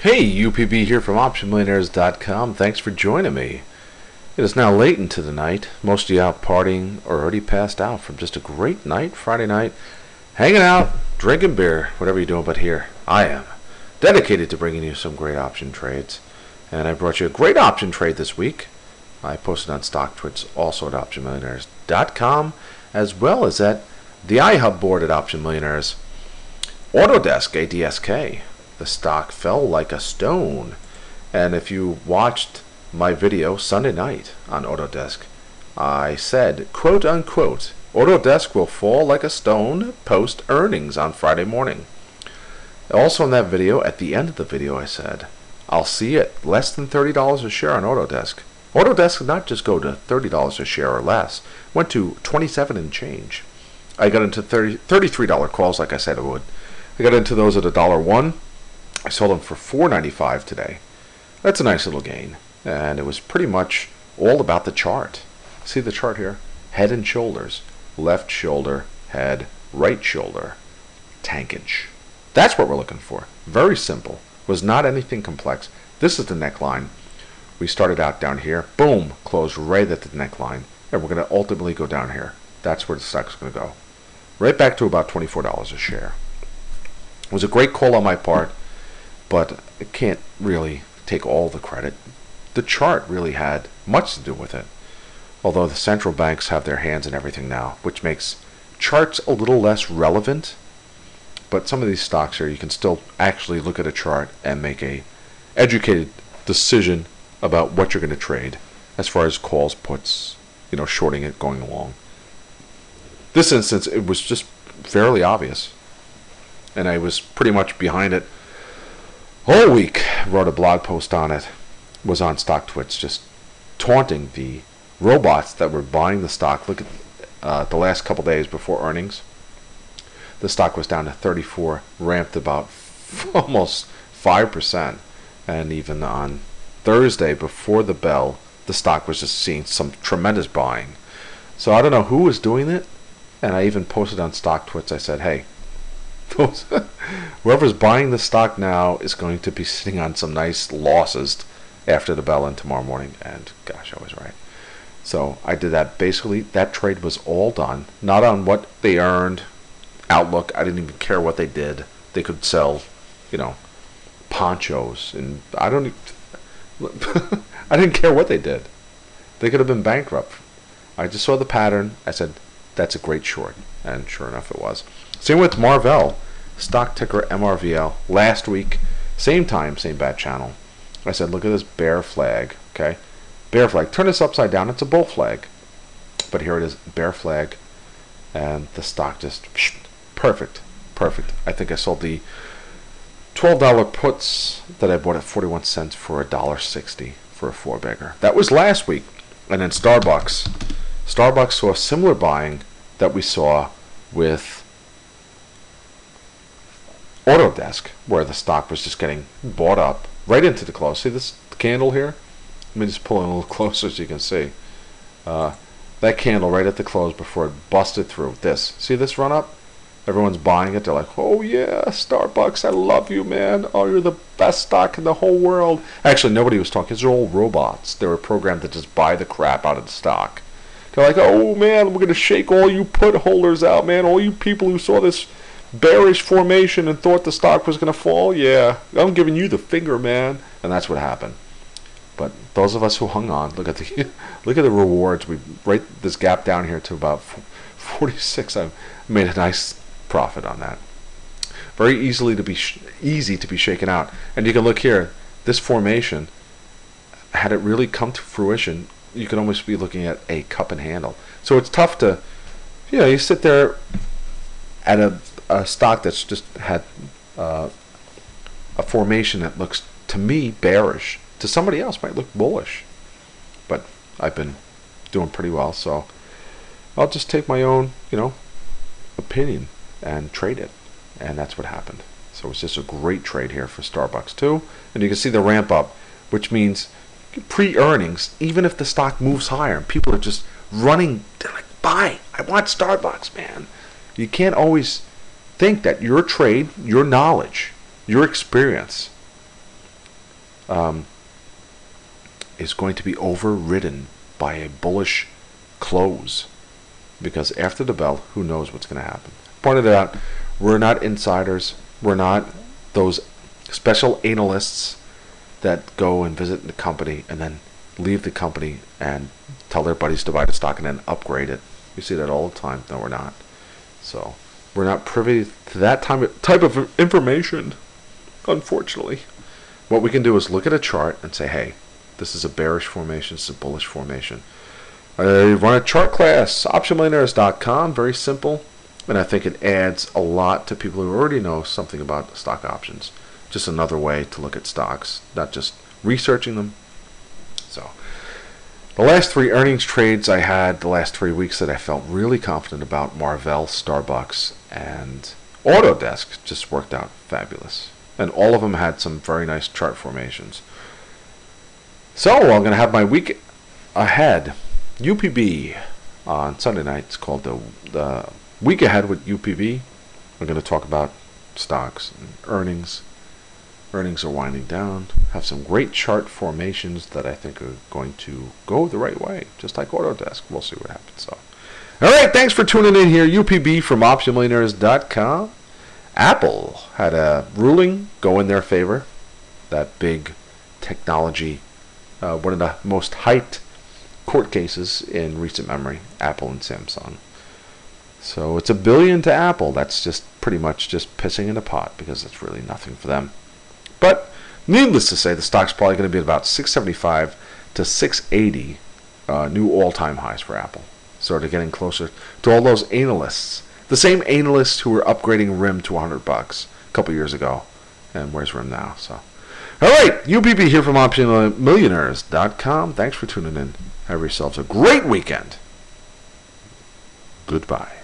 Hey, UPB here from OptionMillionaires.com. Thanks for joining me. It is now late into the night. Most of you out partying or already passed out from just a great night, Friday night, hanging out, drinking beer, whatever you're doing. But here, I am, dedicated to bringing you some great option trades. And I brought you a great option trade this week. I posted on StockTwits, also at OptionMillionaires.com, as well as at the iHub board at Option Millionaires. Autodesk, ADSK. The stock fell like a stone. And if you watched my video Sunday night on Autodesk, I said, quote unquote, Autodesk will fall like a stone post earnings on Friday morning. Also in that video, at the end of the video, I said, I'll see it less than $30 a share on Autodesk. Autodesk did not just go to $30 a share or less, went to 27 and change. I got into $33 calls like I said I would. I got into those at $1.01. I sold them for $4.95 today. That's a nice little gain. And it was pretty much all about the chart. See the chart here? Head and shoulders. Left shoulder, head, right shoulder. Tankage. That's what we're looking for. Very simple. Was not anything complex. This is the neckline. We started out down here. Boom. Closed right at the neckline. And we're going to ultimately go down here. That's where the stock's going to go. Right back to about $24 a share. It was a great call on my part, but I can't really take all the credit. The chart really had much to do with it, although the central banks have their hands in everything now, which makes charts a little less relevant. But some of these stocks here, you can still actually look at a chart and make a educated decision about what you're going to trade as far as calls, puts, shorting it, going along. This instance, it was just fairly obvious, and I was pretty much behind it all week. Wrote a blog post on it. Was on StockTwits, just taunting the robots that were buying the stock. Look at the last couple days before earnings. The stock was down to 34, ramped about almost 5%. And even on Thursday before the bell, the stock was just seeing some tremendous buying. So I don't know who was doing it. And I even posted on StockTwits, I said, hey, whoever's buying the stock now is going to be sitting on some nice losses after the bell and tomorrow morning. And gosh, I was right. So I did that. Basically, that trade was all done. Not on what they earned, outlook. I didn't even care what they did. They could sell, ponchos. And I didn't care what they did. They could have been bankrupt. I just saw the pattern. I said, that's a great short. And sure enough, it was. Same with MRVL, stock ticker MRVL. Last week, same time, same bat channel. I said, look at this bear flag, okay? Bear flag. Turn this upside down. It's a bull flag. But here it is, bear flag. And the stock just, perfect. I think I sold the $12 puts that I bought at 41 cents for $1.60 for a 4-bagger. That was last week. And then Starbucks. Starbucks saw similar buying that we saw with Autodesk, where the stock was just getting bought up right into the close. See this candle here? Let me just pull in a little closer so you can see. That candle right at the close before it busted through. This. See this run up? Everyone's buying it. They're like, oh yeah, Starbucks, I love you, man. Oh, you're the best stock in the whole world. Actually, nobody was talking. These are all robots. They were programmed to just buy the crap out of the stock. They're like, oh man, we're going to shake all you put holders out, man. All you people who saw this bearish formation and thought the stock was going to fall, yeah, I'm giving you the finger, man. And that's what happened. But those of us who hung on, look at the rewards. We right this gap down here to about 46. I made a nice profit on that. Very easy to be shaken out. And you can look here. This formation, had it really come to fruition, you could almost be looking at a cup and handle. So it's tough to, you sit there at a stock that's just had a formation that looks, to me, bearish. To somebody else might look bullish. But I've been doing pretty well, so I'll just take my own, opinion and trade it. And that's what happened. So it's just a great trade here for Starbucks too. And you can see the ramp up, which means pre-earnings, even if the stock moves higher, and people are just running, they're like, buy, I want Starbucks, man. You can't always think that your trade, your knowledge, your experience is going to be overridden by a bullish close, because after the bell, who knows what's going to happen. Pointed out, we're not insiders. We're not those special analysts that go and visit the company and then leave the company and tell their buddies to buy the stock and then upgrade it. You see that all the time. No, we're not. So we're not privy to that type of information, unfortunately. What we can do is look at a chart and say, hey, this is a bearish formation, this is a bullish formation. I run a chart class, optionmillionaires.com, very simple, and I think it adds a lot to people who already know something about stock options. Just another way to look at stocks, not just researching them. So, the last 3 earnings trades I had the last 3 weeks that I felt really confident about, MRVL, SBUX, and ADSK, just worked out fabulous. And all of them had some very nice chart formations. So, I'm going to have my week ahead. UPB on Sunday night. It's called the Week Ahead with UPB. We're going to talk about stocks and earnings. Earnings are winding down. Have some great chart formations that I think are going to go the right way, just like ADSK. We'll see what happens. So, all right, thanks for tuning in here. UPB from optionmillionaires.com. Apple had a ruling go in their favor. That big technology, one of the most hyped court cases in recent memory, Apple and Samsung. So it's $1 billion to Apple. That's just pretty much just pissing in a pot, because it's really nothing for them. But needless to say, the stock's probably going to be at about 675 to 680 new all-time highs for Apple. Sort of getting closer to all those analysts, the same analysts who were upgrading RIM to $100 a couple years ago. And where's RIM now? So, all right, UPB here from optionmillionaires.com. Thanks for tuning in. Have yourselves a great weekend. Goodbye.